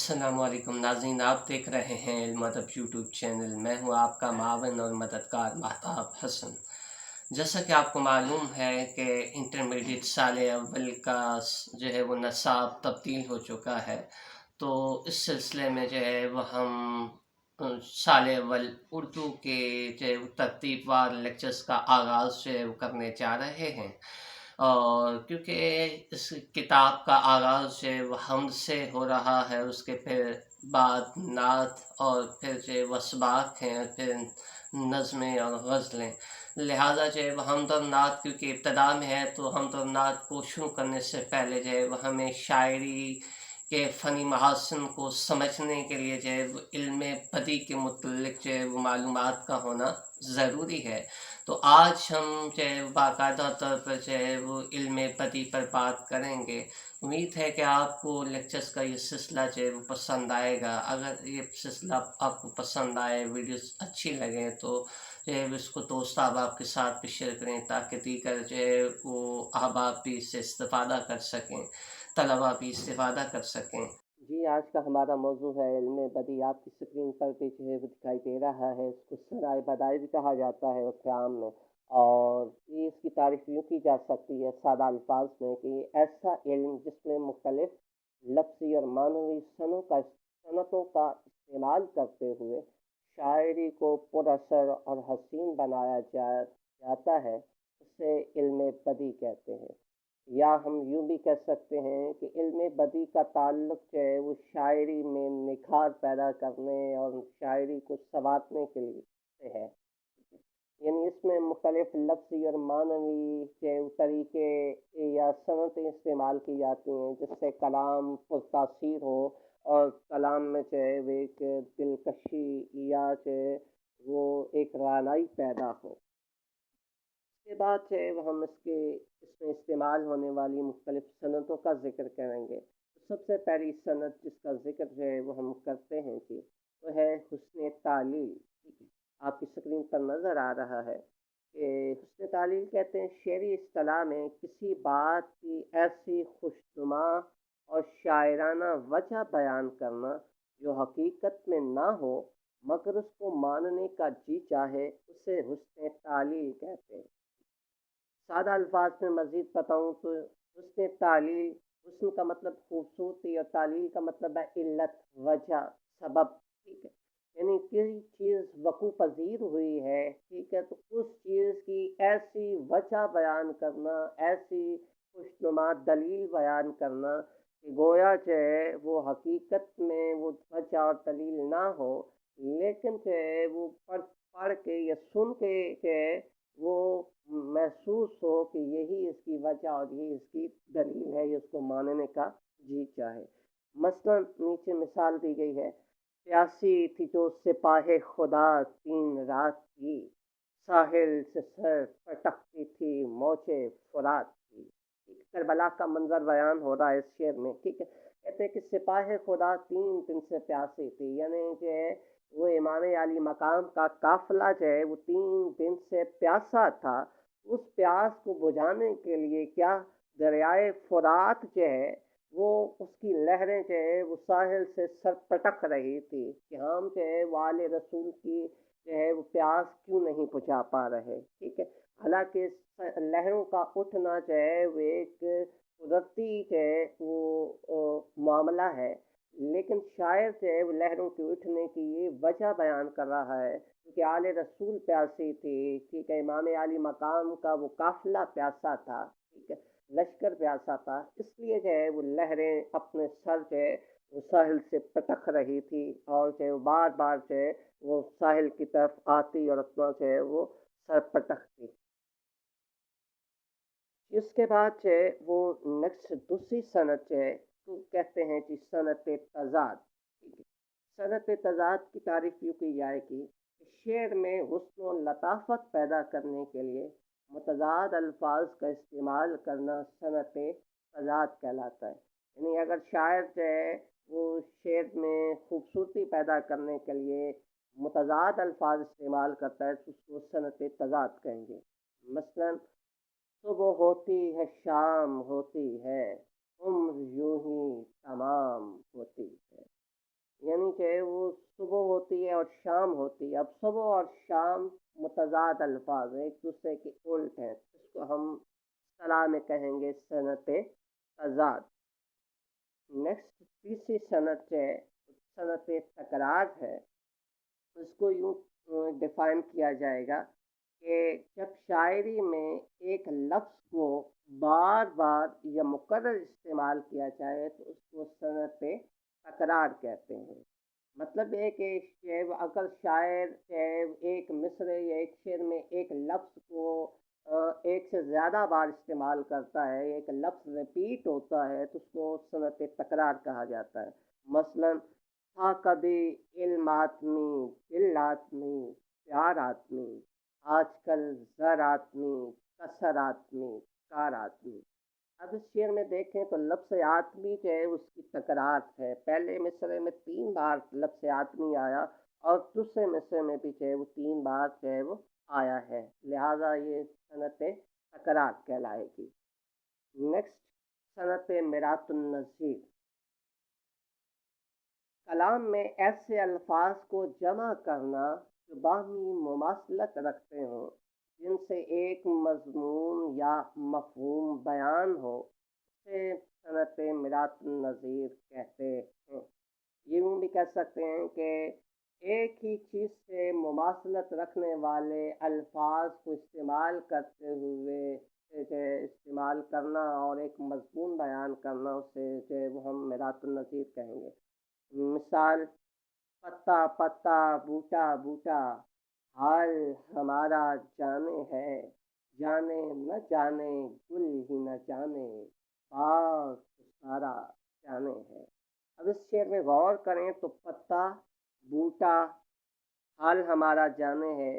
अस्सलाम वालेकुम नाज़रीन, आप देख रहे हैं इल्म अदब यूट्यूब चैनल। मैं हूं आपका मावन और मददगार महताब हसन। जैसा कि आपको मालूम है कि इंटरमीडिएट साल अव्वल का जो है वो नसाब तब्दील हो चुका है। तो इस सिलसिले में जो है वो हम साल अव्वल उर्दू के जो है वो तरतीबवार लेक्चर्स का आगाज़ जो है वो करने जा रहे हैं। और क्योंकि इस किताब का आगाज़ जो है वो हमद से हो रहा है, उसके फिर बाद नात और फिर जो है वस्बाक हैं, फिर नज़में और गज़लें। लिहाजा जो है वो हमद और नात क्योंकि इब्तदा में है, तो हमद और नात को शुरू करने से पहले जो है वो हमें शायरी के फ़नी महासिन को समझने के लिए जो है वो इल्म बदी के मुतल्लिक़ जो है वो मालूमात का होना ज़रूरी है। तो आज हम जो है बाकायदा तौर पर जो है वो इल्म बदी पर बात करेंगे। उम्मीद है कि आपको लेक्चर्स का ये सिलसिला जो है वो पसंद आएगा। अगर ये सिलसिला आपको पसंद आए, वीडियोस अच्छी लगें, तो जो है वो इसको दोस्त अहबाब के साथ भी शेयर करें ताकि दीगर जो है वो अहबाब भी इससे इस्तिफ़ादा कर सकें, तलबा भी इस्तिफ़ादा कर सकें। जी, आज का हमारा मौजू है इल्म बदी। आपकी स्क्रीन पर भी जो है वो दिखाई दे रहा है। इसको सराय बदाई भी कहा जाता है उर्फ़ आम में। और ये इसकी तारीफ़ यूँ की जा सकती है सादा अल्फाज में कि ऐसा इल्म जिसमें मुख्तलिफ लफ्ज़ी और मानवी सनतों का इस्तेमाल करते हुए शायरी को पुरअसर और हसीन बनाया जाता है, उसे इल्म बदी कहते हैं। या हम यूँ भी कह सकते हैं कि इल्म बदी का ताल्लुक़ जो है वो शायरी में निखार पैदा करने और शायरी को संवारने के लिए से है। यानी इसमें मुख्तलिफ लफ्ज़ी और मानवी के तरीके या सनतें इस्तेमाल की जाती हैं जिससे कलाम पुरतासीर हो और कलाम में जो है वो एक दिलकशी या जो है वो एक रानाई पैदा हो। इसके बाद जो है वो हम इसमें इस्तेमाल होने वाली मुख्तलिफ सनतों का ज़िक्र करेंगे। तो सबसे पहली सनत जिसका ज़िक्र जो है वो हम करते हैं कि वो है हुस्न तालील। ठीक है, आपकी स्क्रीन पर नज़र आ रहा है कि हुस्न तालील कहते हैं शेरी इस्तिलाह में किसी बात की ऐसी खुशनुमा और शायराना वजह बयान करना जो हकीकत में ना हो मगर उसको मानने का जी चाहे, उसे हुस्न तालील कहते हैं। सादा अल्फाज में मज़ीद बताऊँ तो हुस्न तालील, हुस्न का मतलब खूबसूरती और तालील का मतलब है इल्लत, वजह, सबब। ठीक है, यानी कोई चीज़ वक़ू पज़ीर हुई है, ठीक है, तो उस चीज़ की ऐसी वजह बयान करना, ऐसी खुशनुमा दलील बयान करना कि गोया जो है वो हकीकत में वो वजह और दलील ना हो, लेकिन जो है वो पढ़ के या सुन के जो है वो महसूस हो कि यही इसकी वजह और यही इसकी दलील है, ये उसको मानने का जी चाहे। मसलन नीचे मिसाल दी गई है, प्यासी थी जो सिपाहे खुदा 3 रात की, साहिल से सर पटकती थी मौजे फुरात की। करबला का मंजर बयान हो रहा है इस शेर में। ठीक है, कहते हैं कि सिपाहे खुदा 3 दिन से प्यासी थी, यानी जो है वो इमाम अली मकाम का काफिला जो है वो 3 दिन से प्यासा था। उस प्यास को बुझाने के लिए क्या दरियाए फुरात जो है वो उसकी लहरें जो है वो साहिल से सर पटक रही थी कि हम जो है वाले रसूल की जो है वो प्यास क्यों नहीं बुझा पा रहे। ठीक है, हालांकि लहरों का उठना जो है वो एक कुदरती जो है वो मामला है, लेकिन शायर जो है वो लहरों के उठने की ये वजह बयान कर रहा है क्योंकि आले रसूल प्यासी थी। ठीक है, इमाम आली मकाम का वो काफिला प्यासा था। ठीक है, लश्कर प्यासा था, इसलिए जो है वो लहरें अपने सर जो है वो साहिल से पटक रही थी और जो है वो बार बार जो है वो साहिल की तरफ आती और अपना जो है वो सर पटकती। इसके बाद जो है वो नेक्स्ट दूसरी सनत जो है तो कहते हैं कि सनत तजाद। ठीक है, सनत तजाद की तारीफ यूँ की जाए कि शेर में हुस्न और लताफत पैदा करने के लिए मुतजाद अल्फाज का इस्तेमाल करना सनत तजाद कहलाता है। यानी अगर शायर जो है वो शेर में खूबसूरती पैदा करने के लिए मुतजाद अल्फाज इस्तेमाल करता है तो उसको सनत तजाद कहेंगे। मसलन सुबह होती है शाम होती है, उम्र यूं ही तमाम होती है। یعنی کہ وہ صبح ہوتی ہے اور شام ہوتی ہے. اب صبح اور شام متضاد الفاظ ہیں، ایک دوسرے کے الٹ ہیں، اس کو ہم اصطلاح میں کہیں گے صنعت تضاد. نیکسٹ تیسری صنعت ہے، صنعت تکرار ہے. اس کو یوں ڈیفائن کیا جائے گا کہ جب شاعری میں ایک لفظ کو بار بار یا مکرر استعمال کیا جائے تو اس کو صنعت تکرار کہتے ہیں. مطلب یہ کہ اگر شاعر ایک مصرع یا ایک شعر میں ایک لفظ کو ایک سے زیادہ بار استعمال کرتا ہے، ایک لفظ ریپیٹ ہوتا ہے تو اس کو صنعت تکرار کہا جاتا ہے. مثلا تھا کبھی علم آدمی، دل آدمی، پیار آدمی، آج کل زر آدمی، کسر آدمی، کار آدمی. اب اس شعر میں دیکھیں تو لفظ آدمی جو ہے اس کی تکرار ہے. پہلے مصرے میں 3 بار لفظ آدمی آیا اور دوسرے مصرے میں بھی جو ہے وہ 3 بار جو ہے وہ آیا ہے، لہذا یہ صنعت تکرار کہلائے گی. نیکسٹ صنعت میرات النظیر. کلام میں ایسے الفاظ کو جمع کرنا جو باہمی مماثلت رکھتے ہوں، جن سے ایک مضمون یا مفہوم بیان ہو، اسے صنعت میرات النظیر کہتے ہیں. یوں بھی کہہ سکتے ہیں کہ ایک ہی چیز سے مماثلت رکھنے والے الفاظ کو استعمال کرتے ہوئے استعمال کرنا اور ایک مضمون بیان کرنا، اسے جو ہے وہ ہم میرات النظیر کہیں گے. مثال: پتا پتا، بوٹا بوٹا، حال ہمارا جانے ہے، جانے نہ جانے گل ہی نہ جانے، باغ سارا جانے ہے. اب اس شعر میں غور کریں تو پتا، بوٹا، حال ہمارا جانے ہے،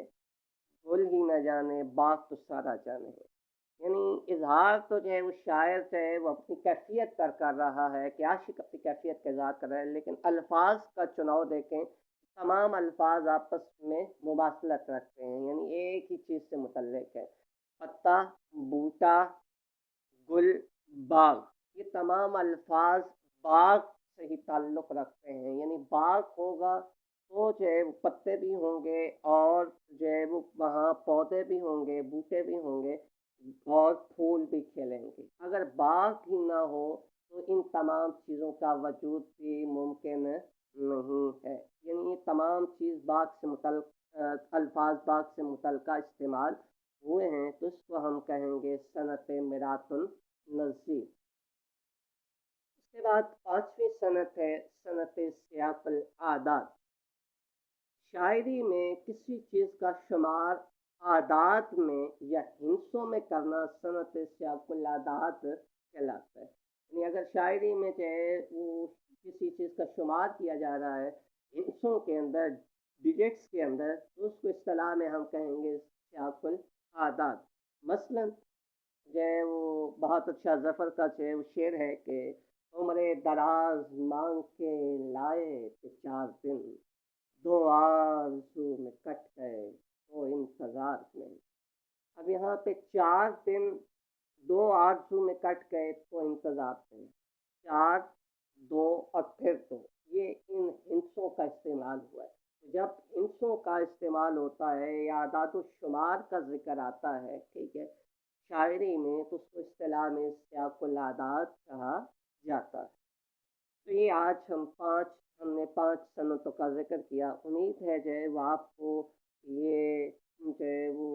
گل ہی نہ جانے، باغ تو سارا جانے ہے. یعنی اظہار تو جو ہے وہ شاعر جو ہے وہ اپنی کیفیت کر رہا ہے کہ عاشق اپنی کیفیت کا اظہار کر رہا ہے، لیکن الفاظ کا چناؤ دیکھیں، تمام الفاظ آپس میں مماثلت رکھتے ہیں، یعنی ایک ہی چیز سے متعلق ہے. پتا، بوٹا، گل، باغ، یہ تمام الفاظ باغ سے ہی تعلق رکھتے ہیں. یعنی باغ ہوگا تو جو ہے وہ پتے بھی ہوں گے اور جو ہے وہ وہاں پودے بھی ہوں گے، بوٹے بھی ہوں گے اور پھول بھی کھلیں گے. اگر باغ ہی نہ ہو تو ان تمام چیزوں کا وجود بھی ممکن نہیں ہے. یعنی یہ تمام چیز باغ سے متعلق الفاظ باغ سے متعلقہ استعمال ہوئے ہیں تو اس کو ہم کہیں گے صنعت میرات النظیر. اس کے بعد پانچویں صنعت ہے صنعت سیاق العادات. شاعری میں کسی چیز کا شمار اعداد میں یا ہندسوں میں کرنا صنعت سیاق العادات کہلاتا ہے. یعنی اگر شاعری میں جو ہے وہ کسی چیز کا شمار کیا جا رہا ہے ہندسوں کے اندر، ڈیجٹس کے اندر، تو اس کو اصطلاح میں ہم کہیں گے سیاق العادات. مثلا جو ہے وہ بہت اچھا ظفر کا جو ہے وہ شعر ہے کہ عمر دراز مانگ کے لائے کہ 4 دن، دو آرزو میں کٹ گئے تو انتظار میں. اب یہاں پہ 4 دن، دو آرزو میں کٹ گئے تو انتظار میں، 4، 2 اور پھر 2، یہ ان ہندسوں کا استعمال ہوا ہے. جب ہندسوں کا استعمال ہوتا ہے یا اعداد و شمار کا ذکر آتا ہے، ٹھیک ہے، شاعری میں، تو اس کو اصطلاح میں سیاق العادات کہا جاتا ہے. تو یہ آج ہم نے 5 صنعتوں کا ذکر کیا. امید ہے جو ہے وہ آپ کو یہ جو ہے وہ